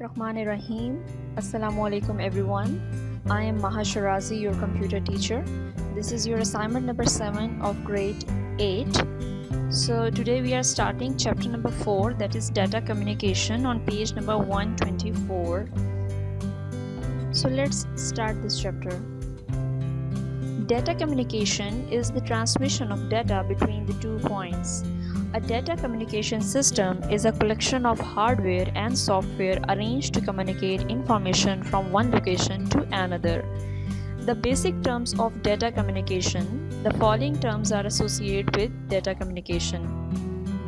Bismillahirrahmanirrahim. Assalamu alaikum everyone. I am Maha Shirazi, your computer teacher. This is your assignment number 7 of grade 8. So today we are starting chapter number 4, that is data communication, on page number 124. So let's start this chapter. Data communication is the transmission of data between the 2 points. A data communication system is a collection of hardware and software arranged to communicate information from one location to another. The basic terms of data communication. The following terms are associated with data communication: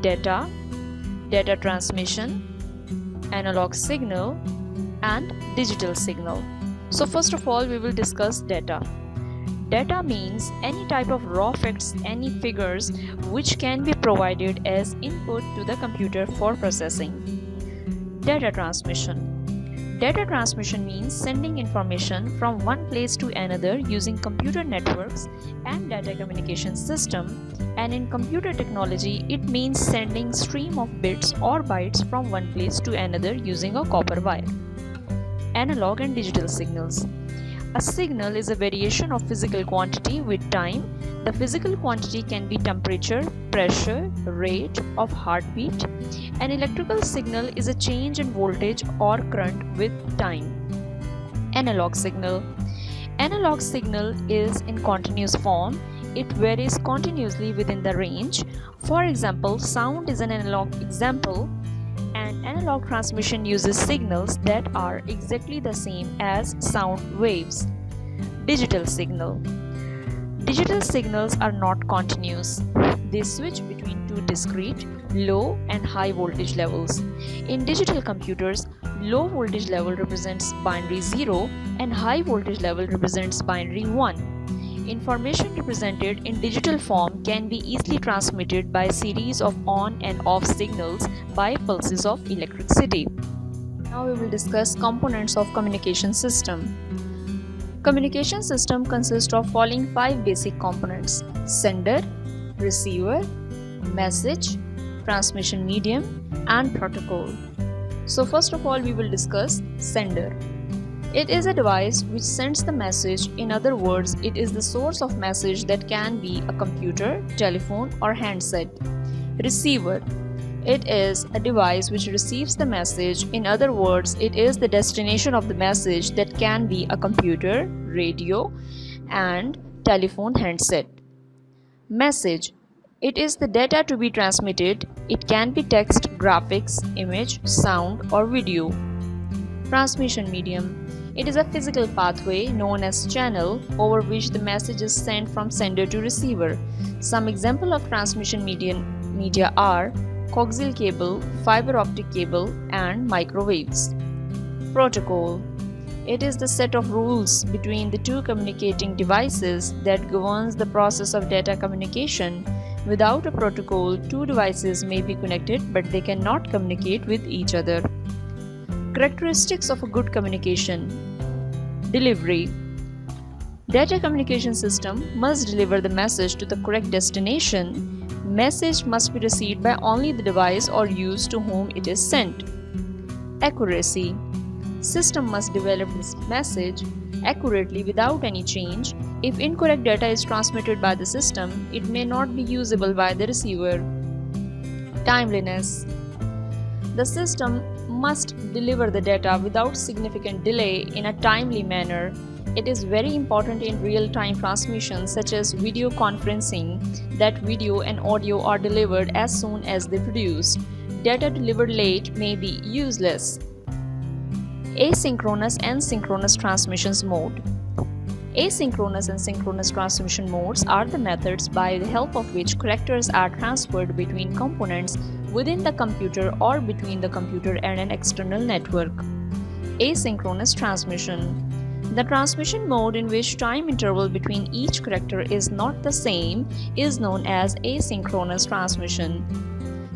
data, data transmission, analog signal, and digital signal. So first of all, we will discuss data. Data means any type of raw facts, any figures which can be provided as input to the computer for processing. Data transmission. Data transmission means sending information from one place to another using computer networks and data communication system, and in computer technology it means sending stream of bits or bytes from one place to another using a copper wire. Analog and digital signals. A signal is a variation of physical quantity with time. The physical quantity can be temperature, pressure, rate of heartbeat. An electrical signal is a change in voltage or current with time. Analog signal. Analog signal is in continuous form. It varies continuously within the range. For example, sound is an analog example. An analog transmission uses signals that are exactly the same as sound waves. Digital signal. Digital signals are not continuous. They switch between two discrete, low and high voltage levels. In digital computers, low voltage level represents binary 0 and high voltage level represents binary 1. Information represented in digital form can be easily transmitted by a series of on and off signals by pulses of electricity. Now we will discuss components of communication system. Communication system consists of following 5 basic components: sender, receiver, message, transmission medium, and protocol. So first of all, we will discuss sender. It is a device which sends the message. In other words, it is the source of message that can be a computer, telephone, or handset. Receiver. It is a device which receives the message. In other words, it is the destination of the message that can be a computer, radio, and telephone handset. Message. It is the data to be transmitted. It can be text, graphics, image, sound, or video. Transmission medium. It is a physical pathway known as channel over which the message is sent from sender to receiver. Some examples of transmission media are coaxial cable, fiber optic cable, and microwaves. Protocol. It is the set of rules between the two communicating devices that governs the process of data communication. Without a protocol, two devices may be connected but they cannot communicate with each other. Characteristics of a good communication. Delivery. Data communication system must deliver the message to the correct destination. Message must be received by only the device or user to whom it is sent. Accuracy. System must develop this message accurately without any change. If incorrect data is transmitted by the system, it may not be usable by the receiver. Timeliness. The system must deliver the data without significant delay in a timely manner. It is very important in real-time transmission such as video conferencing that video and audio are delivered as soon as they produce. Data delivered late may be useless. Asynchronous and synchronous transmissions mode. Asynchronous and synchronous transmission modes are the methods by the help of which characters are transferred between components within the computer or between the computer and an external network. Asynchronous transmission. The transmission mode in which time interval between each character is not the same is known as asynchronous transmission.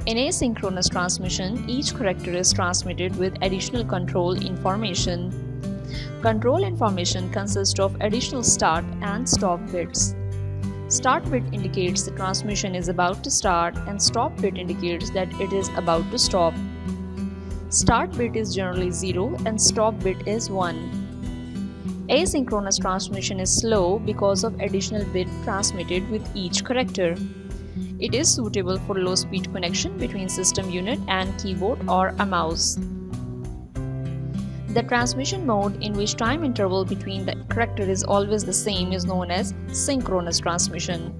In asynchronous transmission, each character is transmitted with additional control information. Control information consists of additional start and stop bits. Start bit indicates the transmission is about to start and stop bit indicates that it is about to stop. Start bit is generally 0 and stop bit is 1. Asynchronous transmission is slow because of additional bit transmitted with each character. It is suitable for low-speed connection between system unit and keyboard or a mouse. The transmission mode in which time interval between the character is always the same is known as synchronous transmission.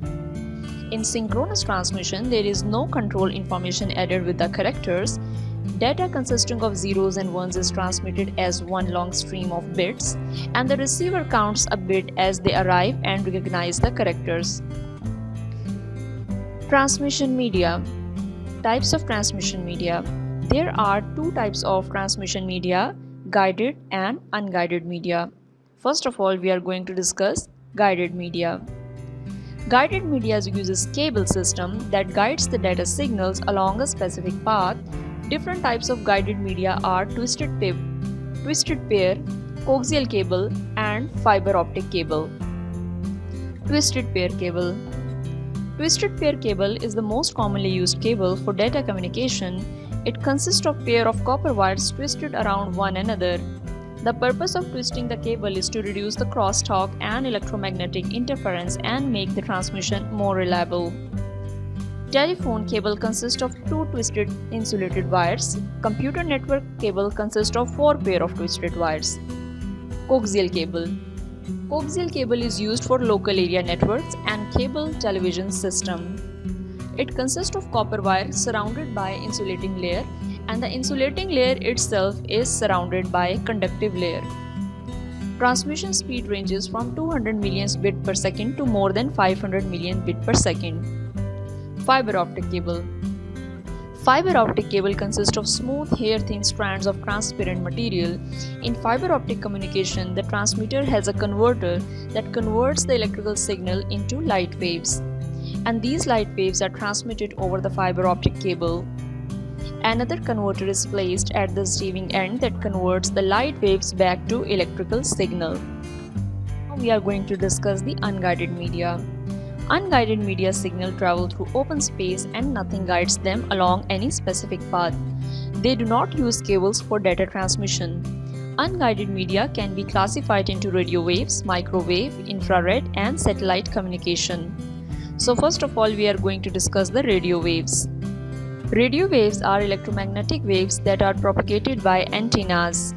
In synchronous transmission, there is no control information added with the characters. Data consisting of zeros and ones is transmitted as one long stream of bits, and the receiver counts a bit as they arrive and recognize the characters. Transmission media. Types of transmission media. There are two types of transmission media, guided and unguided media. First of all, we are going to discuss guided media. Guided media uses cable system that guides the data signals along a specific path. Different types of guided media are twisted pair, coaxial cable, and fiber optic cable. Twisted pair cable. Twisted pair cable is the most commonly used cable for data communication. It consists of pair of copper wires twisted around one another. The purpose of twisting the cable is to reduce the crosstalk and electromagnetic interference and make the transmission more reliable. Telephone cable consists of 2 twisted insulated wires. Computer network cable consists of 4 pair of twisted wires. Coaxial cable. Coaxial cable is used for local area networks and cable television system. It consists of copper wire surrounded by insulating layer, and the insulating layer itself is surrounded by a conductive layer. Transmission speed ranges from 200 million bit per second to more than 500 million bit per second. Fiber optic cable. Fiber optic cable consists of smooth, hair-thin strands of transparent material. In fiber optic communication, the transmitter has a converter that converts the electrical signal into light waves, and these light waves are transmitted over the fiber optic cable. Another converter is placed at the receiving end that converts the light waves back to electrical signal. Now we are going to discuss the unguided media. Unguided media signal travel through open space and nothing guides them along any specific path. They do not use cables for data transmission. Unguided media can be classified into radio waves, microwave, infrared, and satellite communication. So first of all, we are going to discuss the radio waves. Radio waves are electromagnetic waves that are propagated by antennas.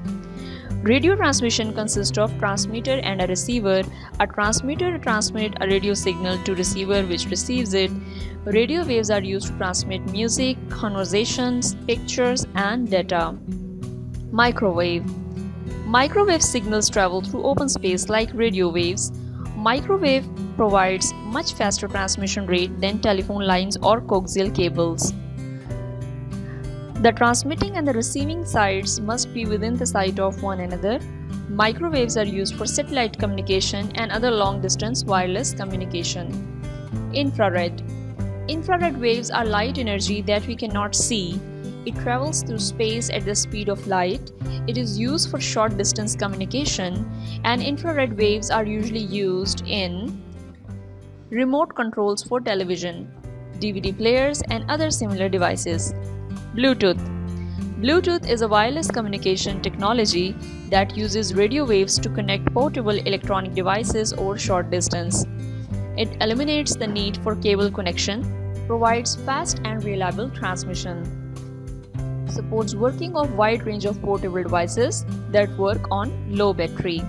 Radio transmission consists of transmitter and a receiver. A transmitter transmits a radio signal to receiver which receives it. Radio waves are used to transmit music, conversations, pictures, and data. Microwave. Microwave signals travel through open space like radio waves. Microwave provides much faster transmission rate than telephone lines or coaxial cables. The transmitting and the receiving sides must be within the sight of one another. Microwaves are used for satellite communication and other long-distance wireless communication. Infrared. Infrared waves are light energy that we cannot see. It travels through space at the speed of light. It is used for short-distance communication, and infrared waves are usually used in remote controls for television, DVD players, and other similar devices. Bluetooth. Bluetooth is a wireless communication technology that uses radio waves to connect portable electronic devices over short distance. It eliminates the need for cable connection, provides fast and reliable transmission, supports working of wide range of portable devices that work on low battery.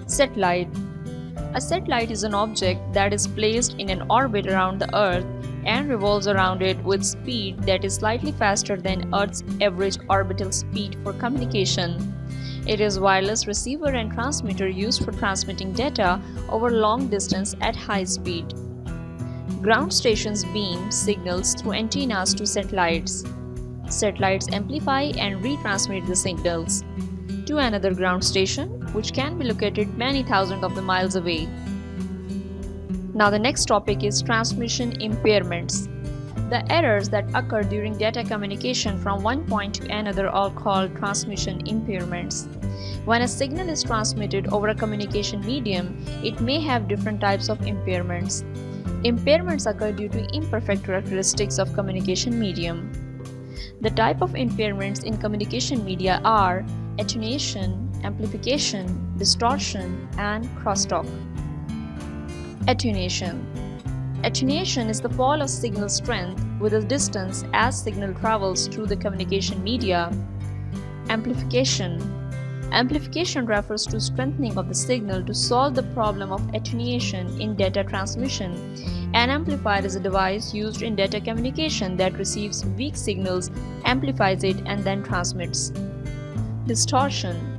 Satellite. A satellite is an object that is placed in an orbit around the Earth and revolves around it with speed that is slightly faster than Earth's average orbital speed for communication. It is wireless receiver and transmitter used for transmitting data over long distance at high speed. Ground stations beam signals through antennas to satellites. Satellites amplify and retransmit the signals to another ground station, which can be located many thousands of miles away. Now the next topic is transmission impairments. The errors that occur during data communication from one point to another are called transmission impairments. When a signal is transmitted over a communication medium, it may have different types of impairments. Impairments occur due to imperfect characteristics of communication medium. The type of impairments in communication media are attenuation, amplification, distortion, and crosstalk. Attenuation. Attenuation is the fall of signal strength with a distance as signal travels through the communication media. Amplification. Amplification refers to strengthening of the signal to solve the problem of attenuation in data transmission. An amplifier is a device used in data communication that receives weak signals, amplifies it, and then transmits. Distortion.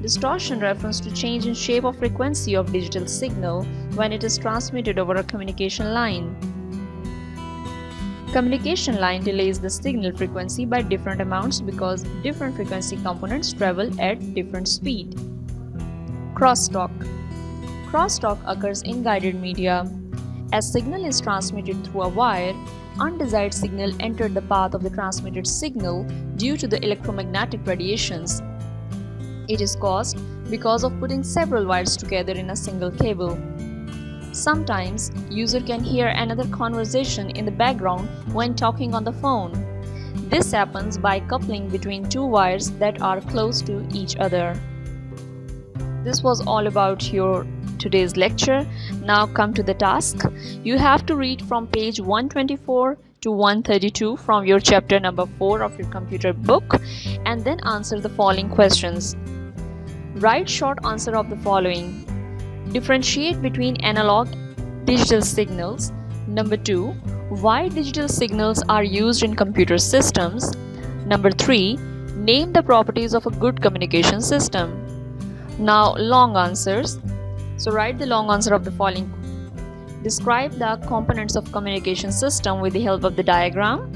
Distortion refers to change in shape or frequency of digital signal when it is transmitted over a communication line. Communication line delays the signal frequency by different amounts because different frequency components travel at different speed. Crosstalk. Crosstalk occurs in guided media. As signal is transmitted through a wire, undesired signal entered the path of the transmitted signal due to the electromagnetic radiations. It is caused because of putting several wires together in a single cable. Sometimes, user can hear another conversation in the background when talking on the phone. This happens by coupling between two wires that are close to each other. This was all about your today's lecture. Now come to the task. You have to read from page 124 to 132 from your chapter number 4 of your computer book and then answer the following questions. Write short answer of the following. Differentiate between analog and digital signals. Number 2. Why digital signals are used in computer systems. Number 3. Name the properties of a good communication system. Now long answers. So write the long answer of the following. Describe the components of communication system with the help of the diagram.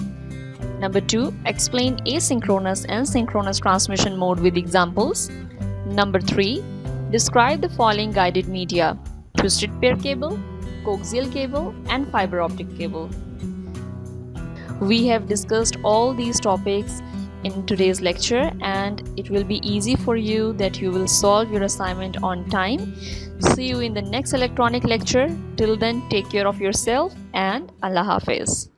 Number 2. Explain asynchronous and synchronous transmission mode with examples. Number 3. Describe the following guided media: twisted pair cable, coaxial cable, and fiber optic cable. We have discussed all these topics in today's lecture and it will be easy for you that you will solve your assignment on time. See you in the next electronic lecture. Till then, take care of yourself and Allah Hafiz.